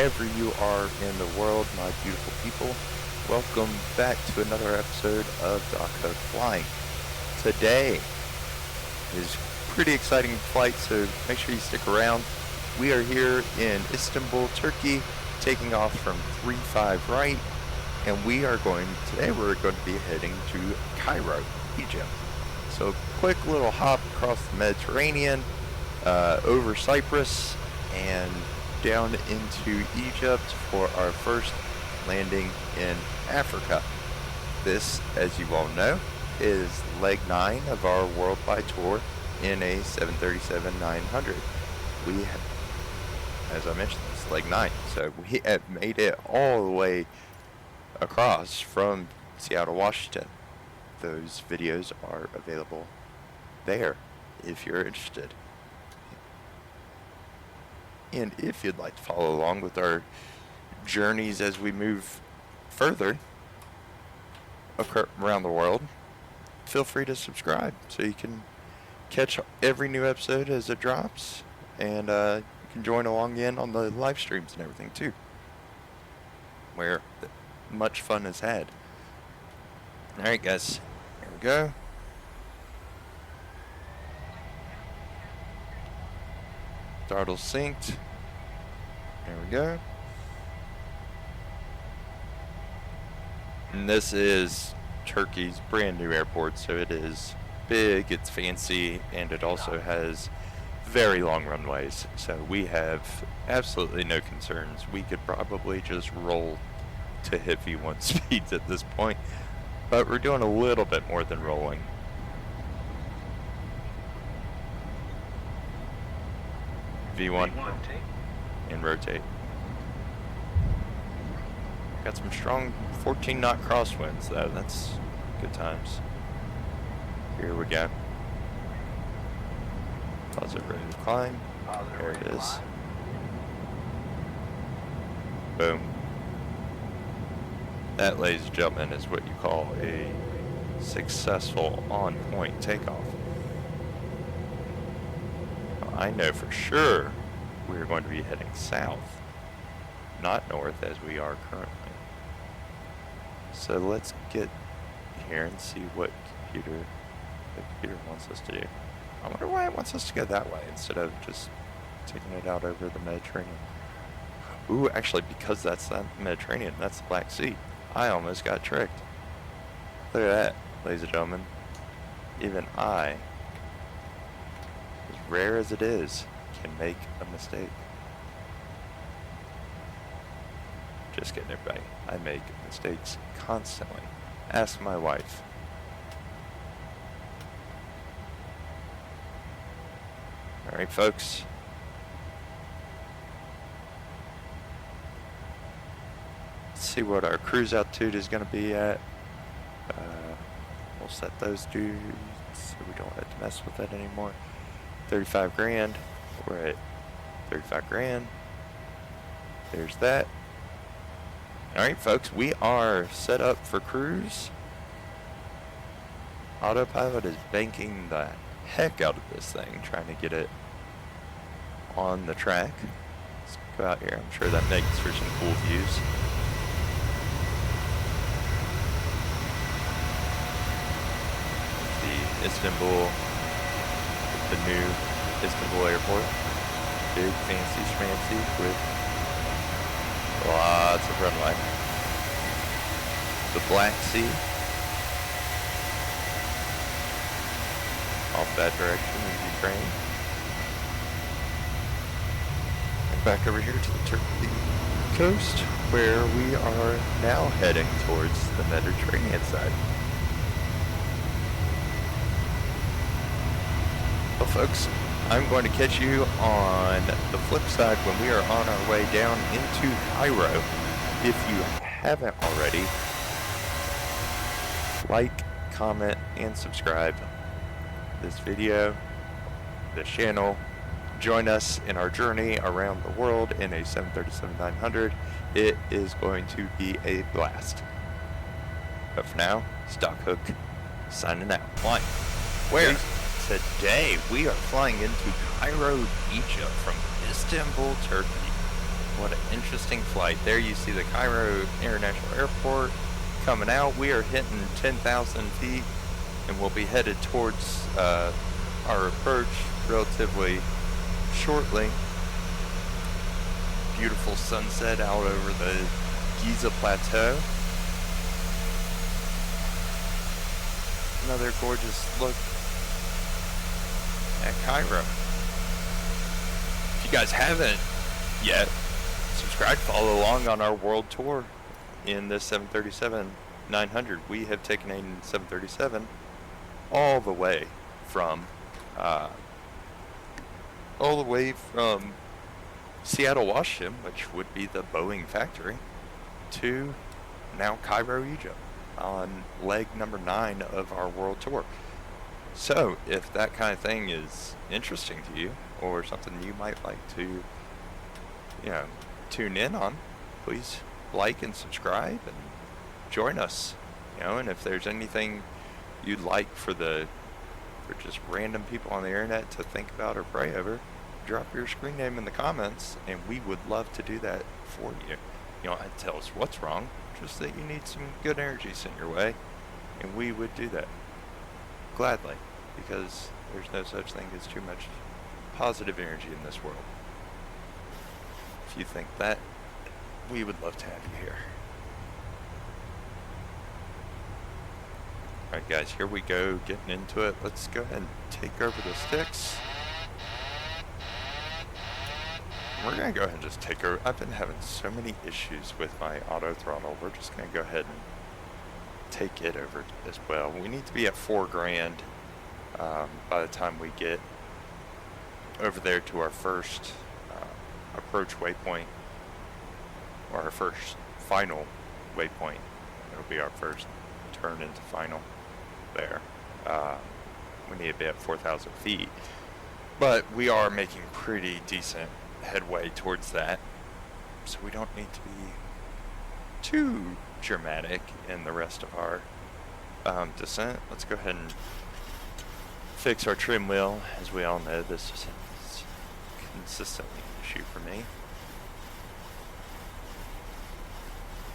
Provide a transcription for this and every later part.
wherever you are in the world, my beautiful people. Welcome back to another episode of Doc Hook Flying. Today is a pretty exciting flight, so make sure you stick around. We are here in Istanbul, Turkey, taking off from 35 right, and today we're going to be heading to Cairo, Egypt. So quick little hop across the Mediterranean, over Cyprus, and down into Egypt for our first landing in Africa. This, as you all know, is leg 9 of our worldwide tour in a 737-900. We have, as I mentioned, this is leg 9, so we have made it all the way across from Seattle, Washington. Those videos are available there if you're interested. And if you'd like to follow along with our journeys as we move further around the world, feel free to subscribe so you can catch every new episode as it drops, and you can join along in on the live streams and everything too, where much fun is had. Alright guys, here we go. Throttle synced. There we go. And this is Turkey's brand new airport, so it is big, it's fancy, and it also has very long runways. So we have absolutely no concerns. We could probably just roll to hit V1 speeds at this point, but we're doing a little bit more than rolling. V1 and rotate. Got some strong 14 knot crosswinds though, that's good times. Here we go. Positive ready to climb. There it is. Boom. That, ladies and gentlemen, is what you call a successful on-point takeoff. I know for sure we're going to be heading south, not north as we are currently. So let's get here and see what the computer wants us to do. I wonder why it wants us to go that way instead of just taking it out over the Mediterranean. Ooh, actually, because that's not the Mediterranean, that's the Black Sea. I almost got tricked. Look at that, ladies and gentlemen. Even I, as rare as it is, can make a mistake. Just kidding, everybody. I make mistakes constantly. Ask my wife. Alright, folks. Let's see what our cruise altitude is going to be at. We'll set those dudes so we don't have to mess with that anymore. 35 grand. We're at 35 grand. There's that. Alright folks, we are set up for cruise. Autopilot is banking the heck out of this thing, trying to get it on the track. Let's go out here, I'm sure that makes for some cool views. The Istanbul, the new Istanbul airport. Big, fancy, schmancy with lots of runway. The Black Sea. Off that direction in Ukraine. And back over here to the Turkey coast, where we are now heading towards the Mediterranean side. Well folks, I'm going to catch you on the flip side when we are on our way down into Cairo. If you haven't already, like, comment, and subscribe this video, this channel. Join us in our journey around the world in a 737-900. It is going to be a blast. But for now, Stock Hook signing out. Flying. Where? Today we are flying into Cairo, Egypt from Istanbul, Turkey. What an interesting flight. There you see the Cairo International Airport coming out. We are hitting 10,000 feet and we'll be headed towards our approach relatively shortly. Beautiful sunset out over the Giza Plateau. Another gorgeous look at Cairo. If you guys haven't yet, subscribe, follow along on our world tour in this 737-900. We have taken a 737 all the way from Seattle, Washington, which would be the Boeing factory, to now Cairo, Egypt, on leg number 9 of our world tour. So if that kind of thing is interesting to you, or something you might like to, tune in on, please like and subscribe and join us. And if there's anything you'd like for just random people on the internet to think about or pray over, drop your screen name in the comments, and we would love to do that for you. You don't have to tell us what's wrong, just that you need some good energy sent your way, and we would do that gladly, because there's no such thing as too much positive energy in this world. If you think that, we would love to have you here. Alright guys, here we go, getting into it. Let's go ahead and take over the sticks. We're going to go ahead and just take over. I've been having so many issues with my auto throttle. We're just going to go ahead and take it over as well. We need to be at 4 grand by the time we get over there to our first approach waypoint, or our first final waypoint. It'll be our first turn into final there. We need to be at 4,000 feet, but we are making pretty decent headway towards that, so we don't need to be too dramatic in the rest of our descent. Let's go ahead and fix our trim wheel. As we all know, this is consistently an issue for me.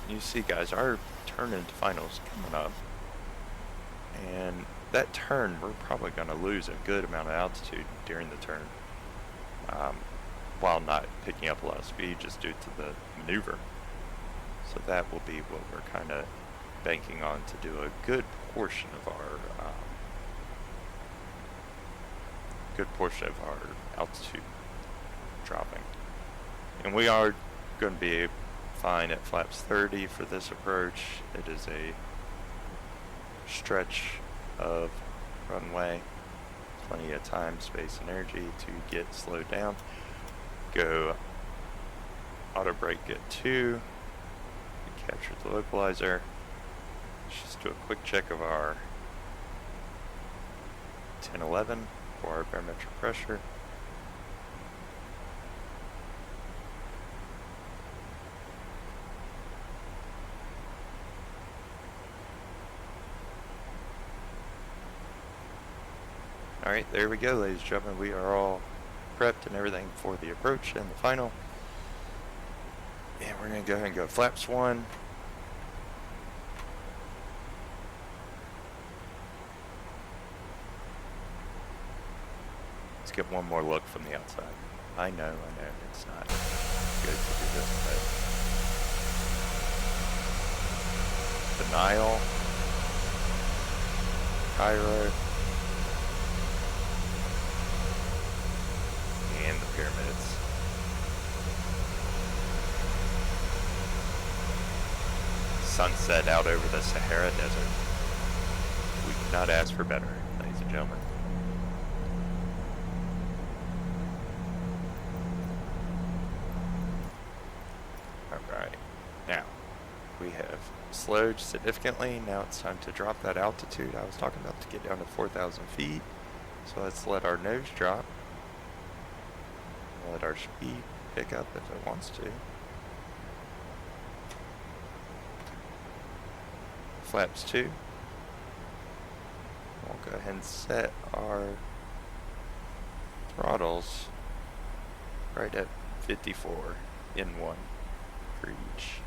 You see guys, our turn into finals coming up, and that turn we're probably going to lose a good amount of altitude during the turn, while not picking up a lot of speed just due to the maneuver. So that will be what we're kind of banking on to do a good portion of our altitude dropping. And we are going to be fine at flaps 30 for this approach. It is a stretch of runway, plenty of time, space, and energy to get slowed down. Go auto brake at 2, capture the localizer. Let's just do a quick check of our 1011 for our barometric pressure. Alright, there we go, ladies and gentlemen. We are all prepped and everything for the approach and the final. And we're going to go ahead and go flaps 1. Let's get one more look from the outside. I know, it's not good to do this, but the Nile, Cairo, and the pyramids. Sunset out over the Sahara Desert. We could not ask for better, ladies and gentlemen. Alright, now we have slowed significantly. Now it's time to drop that altitude I was talking about to get down to 4,000 feet. So let's let our nose drop. Let our speed pick up if it wants to. Flaps 2. We'll go ahead and set our throttles right at 54. in one for each.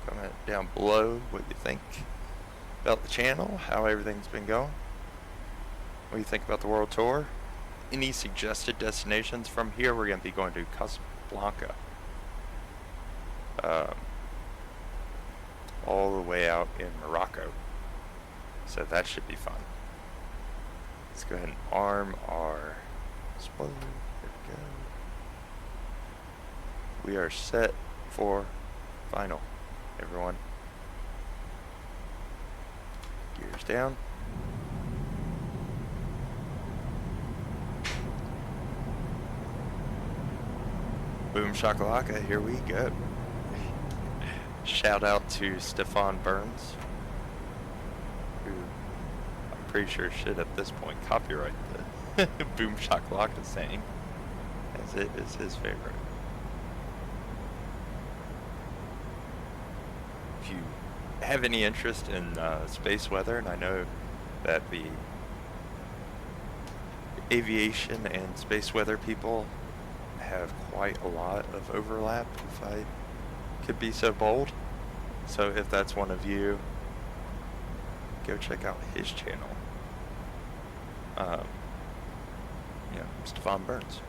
Comment down below what you think about the channel, how everything's been going. What do you think about the world tour? Any suggested destinations? From here we're going to be going to Casablanca. All the way out in Morocco. So that should be fun. Let's go ahead and arm our spoiler. There we go. We are set for final, everyone. Gears down. Boom shakalaka, here we go. Shout out to Stefan Burns, who I'm pretty sure should at this point copyright the Boom shakalaka saying, as it is his favorite. If you have any interest in space weather, and I know that the aviation and space weather people have quite a lot of overlap, if I could be so bold. So if that's one of you, go check out his channel. Yeah, Stefan Burns.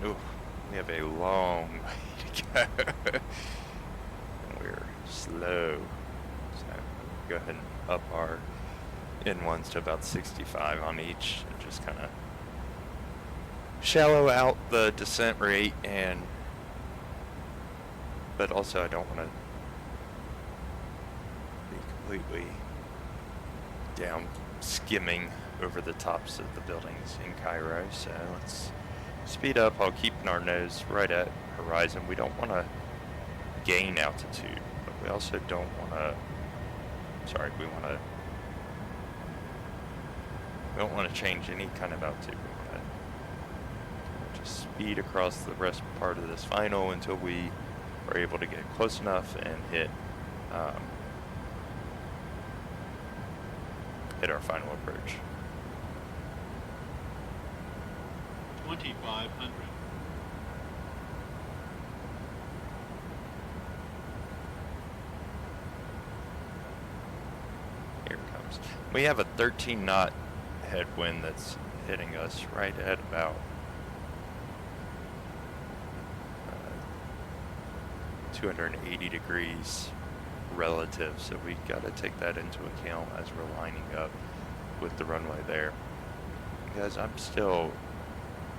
Ooh, we have a long way to go. And we're slow. So go ahead and up our N1s to about 65 on each and just kind of shallow out the descent rate, and but also I don't want to be completely down skimming over the tops of the buildings in Cairo. So let's speed up while keeping our nose right at horizon. We don't want to gain altitude, but we also don't want to, we don't want to change any kind of altitude. We want to just speed across the rest part of this final until we are able to get close enough and hit our final approach. 2,500. Here it comes. We have a 13 knot headwind that's hitting us right at about 280 degrees relative, so we got to take that into account as we're lining up with the runway there. Guys, I'm still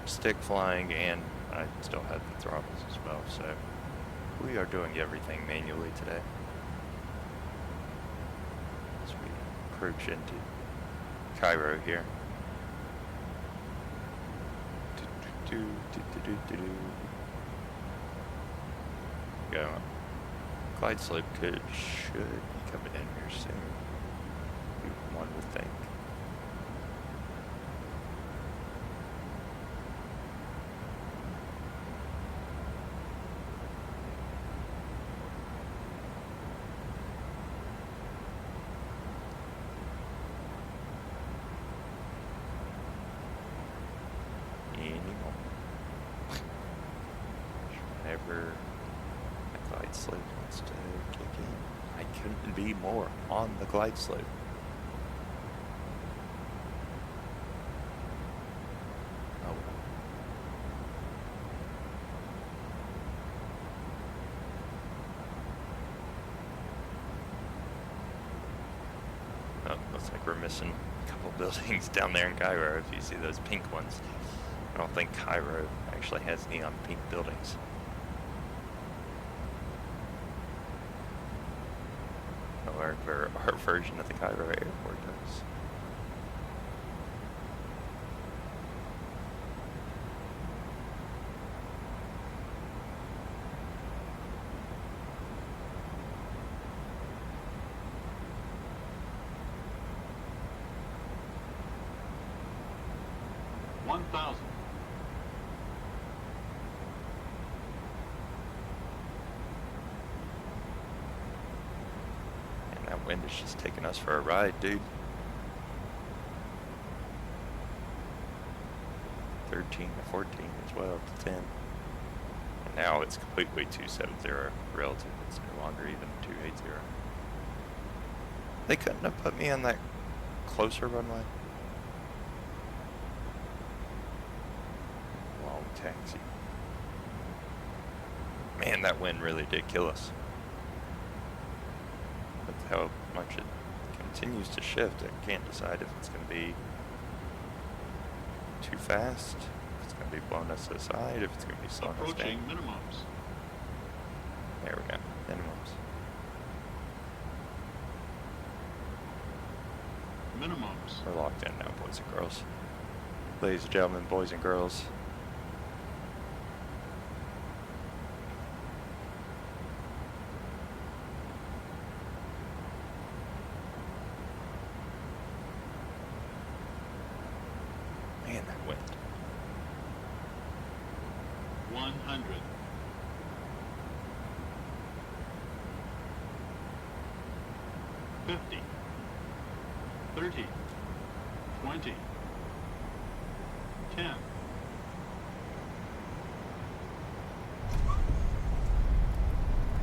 stick flying and I still have the throttles as well, so we are doing everything manually today as we approach into Cairo here. Go. Glide slope should be coming in here soon, one would think. Whenever the glide slope wants to kick in, I couldn't be more on the glide slope. Oh well. Oh, looks like we're missing a couple buildings down there in Cairo. If you see those pink ones, I don't think Cairo actually has neon pink buildings. Our version of the Cairo airport does. 1,000. And that wind is just taking us for a ride, dude. 13 to 14 as well to 10. And now it's completely 270 relative. It's no longer even 280. They couldn't have put me on that closer runway. Long taxi. Man, that wind really did kill us. With how much it continues to shift, I can't decide if it's going to be too fast, if it's going to be blowing us aside, if it's going to be slowing us down. Approaching minimums. There we go, minimums. Minimums. We're locked in now, boys and girls. Ladies and gentlemen, boys and girls. Man, that wind. 100. 50. 30. 20. 10.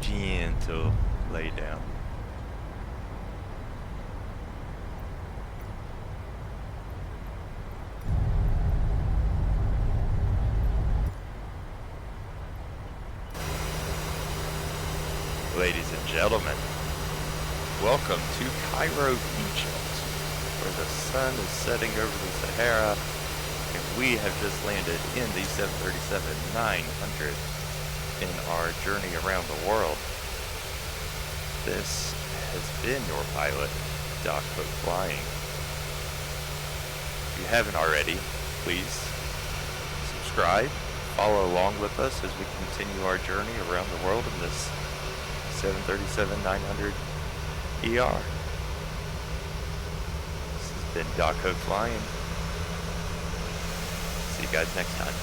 Gentle lay down. Ladies and gentlemen, welcome to Cairo, Egypt, where the sun is setting over the Sahara, and we have just landed in the 737-900 in our journey around the world. This has been your pilot, Doc Hook Flying. If you haven't already, please subscribe, follow along with us as we continue our journey around the world in this 737-900 ER. This has been Doc Hook Flying. See you guys next time.